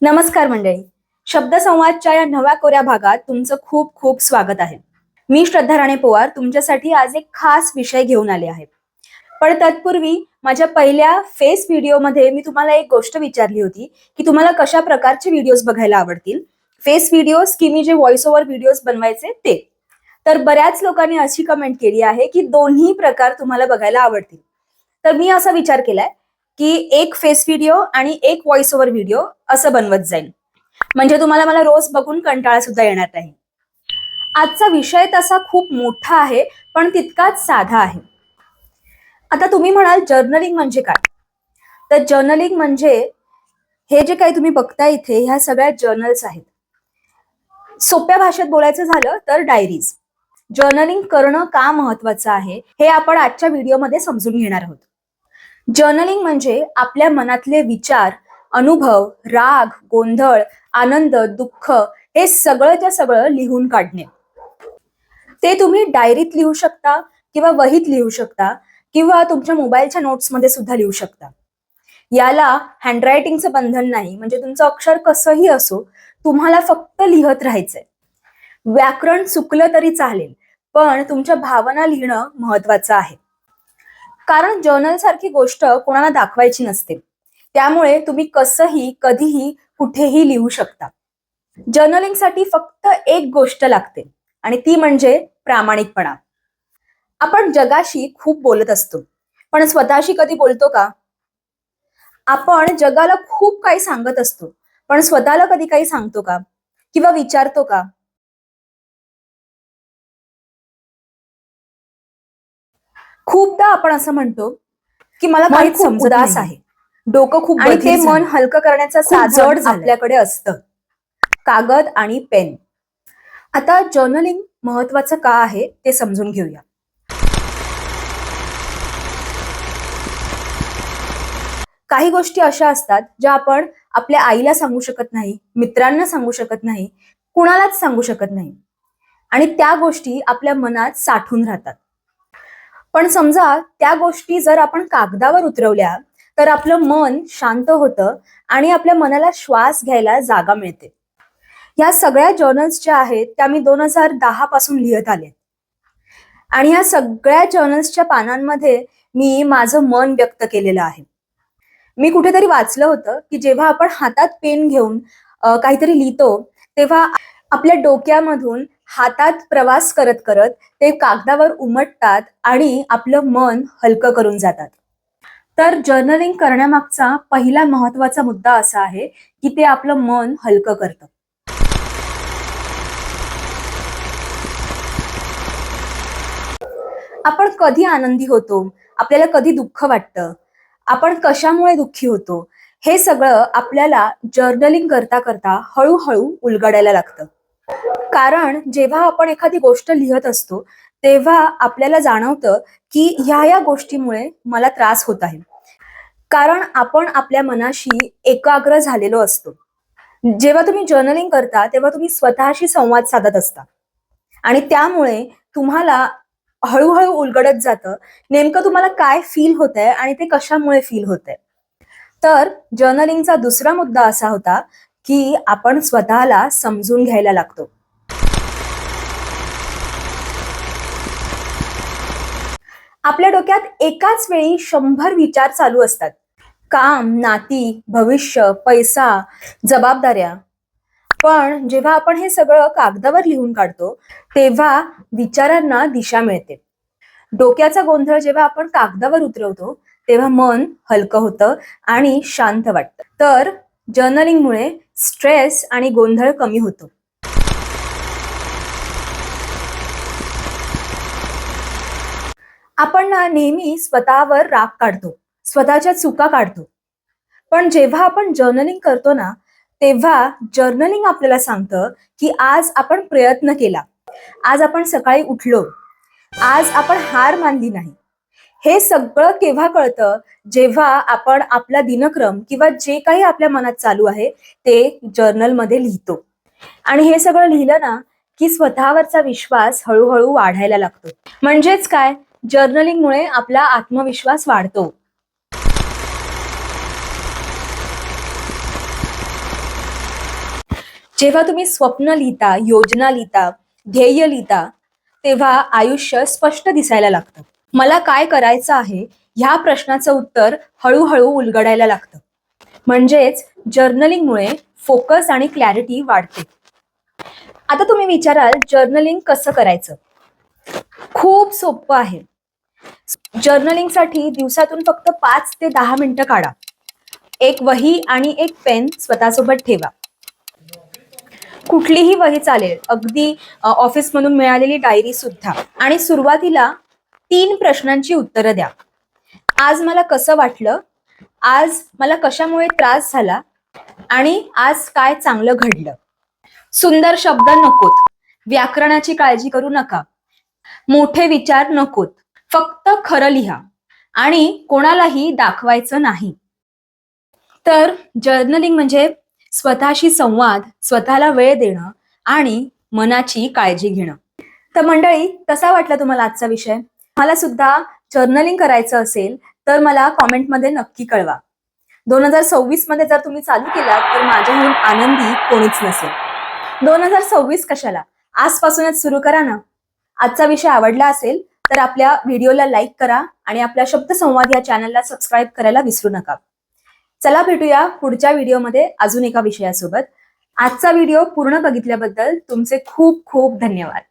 नमस्कार मंडळी. शब्दसंवादच्या या नव्या कोऱ्या भागात तुमचं खूप खूप स्वागत आहे. मी श्रद्धा राणे पवार तुमच्यासाठी आज एक खास विषय घेऊन आले आहे. पण तत्पूर्वी माझ्या पहिल्या फेस व्हिडिओमध्ये मी तुम्हाला एक गोष्ट विचारली होती की तुम्हाला कशा प्रकारचे व्हिडिओज बघायला आवडतील. फेस व्हिडिओज की मी जे व्हॉइस ओव्हर व्हिडिओज बनवायचे ते. तर बऱ्याच लोकांनी अशी कमेंट केली आहे की दोन्ही प्रकार तुम्हाला बघायला आवडतील. तर मी असा विचार केलाय की एक फेस व्हिडिओ आणि एक व्हॉइस ओव्हर व्हिडिओ असं बनवत जाईल. म्हणजे तुम्हाला मला रोज बघून कंटाळा सुद्धा येणार नाही. आजचा विषय तसा खूप मोठा आहे पण तितकाच साधा आहे. आता तुम्ही म्हणाल जर्नलिंग म्हणजे काय? तर जर्नलिंग म्हणजे हे जे काही तुम्ही बघताय इथे ह्या सगळ्या जर्नल्स आहेत. सोप्या भाषेत बोलायचं झालं तर डायरीज. जर्नलिंग करणं का महत्वाचं आहे हे आपण आजच्या व्हिडिओमध्ये समजून घेणार आहोत. जर्नलिंग म्हणजे आपल्या मनातले विचार, अनुभव, राग, गोंधळ, आनंद, दुःख हे सगळंच्या सगळं लिहून काढणे. ते तुम्ही डायरीत लिहू शकता किंवा वहीत लिहू शकता किंवा तुमच्या मोबाईलच्या नोट्समध्ये सुद्धा लिहू शकता. याला हँडरायटिंगचं बंधन नाही, म्हणजे तुमचं अक्षर कसंही असो, तुम्हाला फक्त लिहत राहायचंय. व्याकरण चुकलं तरी चालेल पण तुमच्या भावना लिहिणं महत्वाचं आहे. कारण जर्नल सारखी गोष्ट कोणाला दाखवायची नसते, त्यामुळे तुम्ही कसंही कधीही कुठेही लिहू शकता. जर्नलिंगसाठी फक्त एक गोष्ट लागते आणि ती म्हणजे प्रामाणिकपणा. आपण जगाशी खूप बोलत असतो पण स्वतःशी कधी बोलतो का? आपण जगाला खूप काही सांगत असतो पण स्वतःला कधी काही सांगतो का किंवा विचारतो का? खूपदा आपण असं म्हणतो की मला काही खूप उदास आहे, डोकं खूप, आणि ते मन हलकं करण्याचं साधन आपल्याकडे असतं, कागद आणि पेन. आता जर्नलिंग महत्वाचं का आहे ते समजून घेऊया. काही गोष्टी अशा असतात ज्या आपण आपल्या आईला सांगू शकत नाही, मित्रांना सांगू शकत नाही, कुणालाच सांगू शकत नाही, आणि त्या गोष्टी आपल्या मनात साठून राहतात. पण समजा त्या गोष्टी जर आपण कागदावर उतरवल्या तर आपलं मन शांत होतं आणि आपल्या मनाला श्वास घ्यायला जागा मिळते. या सगळ्या जर्नल्स ज्या आहेत त्या मी 2010 पासून लिहत आले आणि या सगळ्या जर्नल्सच्या पानांमध्ये मी माझं मन व्यक्त केलेलं आहे. मी कुठेतरी वाचलं होतं की जेव्हा आपण हातात पेन घेऊन काहीतरी लिहितो तेव्हा आपल्या डोक्यामधून हातात प्रवास करत करत ते कागदावर उमटतात आणि आपलं मन हलकं करून जातात. तर जर्नलिंग करण्यामागचा पहिला महत्वाचा मुद्दा असा आहे की ते आपलं मन हलकं करतं. आपण कधी आनंदी होतो, आपल्याला कधी दुःख वाटतं, आपण कशामुळे दुःखी होतो, हे सगळं आपल्याला जर्नलिंग करता करता हळूहळू उलगडायला लागतं. कारण जेव्हा आपण एखादी गोष्ट लिहत असतो तेव्हा आपल्याला जाणवतं की ह्या गोष्टीमुळे मला त्रास होत आहे. कारण आपण आपल्या मनाशी एकाग्र झालेलो असतो. जेव्हा तुम्ही जर्नलिंग करता तेव्हा तुम्ही स्वतःशी संवाद साधत असता आणि त्यामुळे तुम्हाला हळूहळू उलगडत जातं नेमकं तुम्हाला काय फील होतंय आणि ते कशामुळे फील होतंय. तर जर्नलिंगचा दुसरा मुद्दा असा होता की आपण स्वतःला समजून घ्यायला लागतो. आपल्या डोक्यात एकाच वेळी 100 विचार चालू असतात. काम, नाती, भविष्य, पैसा, जबाबदाऱ्या. पण जेव्हा आपण हे सगळं कागदावर लिहून काढतो तेव्हा विचारांना दिशा मिळते. डोक्याचा गोंधळ जेव्हा आपण कागदावर उतरवतो तेव्हा मन हलकं होतं आणि शांत वाटतं. तर जर्नलिंगमुळे स्ट्रेस आणि गोंधळ कमी होतो. आपण नेहमी स्वतःवर राग काढतो, स्वतःच्या चुका काढतो. पण जेव्हा आपण जर्नलिंग करतो ना तेव्हा जर्नलिंग आपल्याला सांगतं की आज आपण प्रयत्न केला, आज आपण सकाळी उठलो, आज आपण हार मानली नाही. हे सगळं केव्हा कळतं? जेव्हा आपण आपला दिनक्रम किंवा जे काही आपल्या मनात चालू आहे ते जर्नलमध्ये लिहितो. आणि हे सगळं लिहिलं ना की स्वतःवरचा विश्वास हळूहळू वाढायला लागतो. म्हणजेच काय, जर्नलिंगमुळे आपला आत्मविश्वास वाढतो. जेव्हा तुम्ही स्वप्न लिहिता, योजना लिहिता, ध्येय लिहिता, तेव्हा आयुष्य स्पष्ट दिसायला लागतं. मला काय करायचं आहे ह्या प्रश्नाचं उत्तर हळूहळू उलगडायला लागतं. म्हणजेच जर्नलिंगमुळे फोकस आणि क्लॅरिटी वाढते. आता तुम्ही विचाराल, जर्नलिंग कसं करायचं? खूप सोपं आहे. जर्नलिंगसाठी दिवसातून फक्त 5 ते 10 मिनिटं काढा. एक वही आणि एक पेन स्वतःसोबत ठेवा. कुठलीही वही चालेल, अगदी ऑफिसमधून मिळालेली डायरी सुद्धा. आणि सुरुवातीला 3 प्रश्नांची उत्तरं द्या. आज मला कसं वाटलं? आज मला कशामुळे त्रास झाला? आणि आज काय चांगलं घडलं? सुंदर शब्द नकोत, व्याकरणाची काळजी करू नका, मोठे विचार नकोत. फक्त खरं लिहा आणि कोणालाही दाखवायचं नाही. तर जर्नलिंग म्हणजे स्वतःशी संवाद, स्वतःला वेळ देणं आणि मनाची काळजी घेणं. तर मंडळी, कसा वाटला तुम्हाला आजचा विषय? मला सुद्धा जर्नलिंग करायचं असेल तर मला कॉमेंटमध्ये नक्की कळवा. 2026 मध्ये जर तुम्ही चालू केलात तर माझ्याहून आनंदी कोणीच नसेल. 2026 कशाला, आजपासूनच सुरू करा ना. आजचा विषय आवडला असेल तर आपल्या व्हिडिओला लाईक करा आणि आपल्या शब्दसंवाद या चॅनलला सबस्क्राईब करायला विसरू नका. चला भेटूया पुढच्या व्हिडिओमध्ये अजून एका विषयासोबत. आजचा व्हिडिओ पूर्ण बघितल्याबद्दल तुमचे खूप खूप धन्यवाद.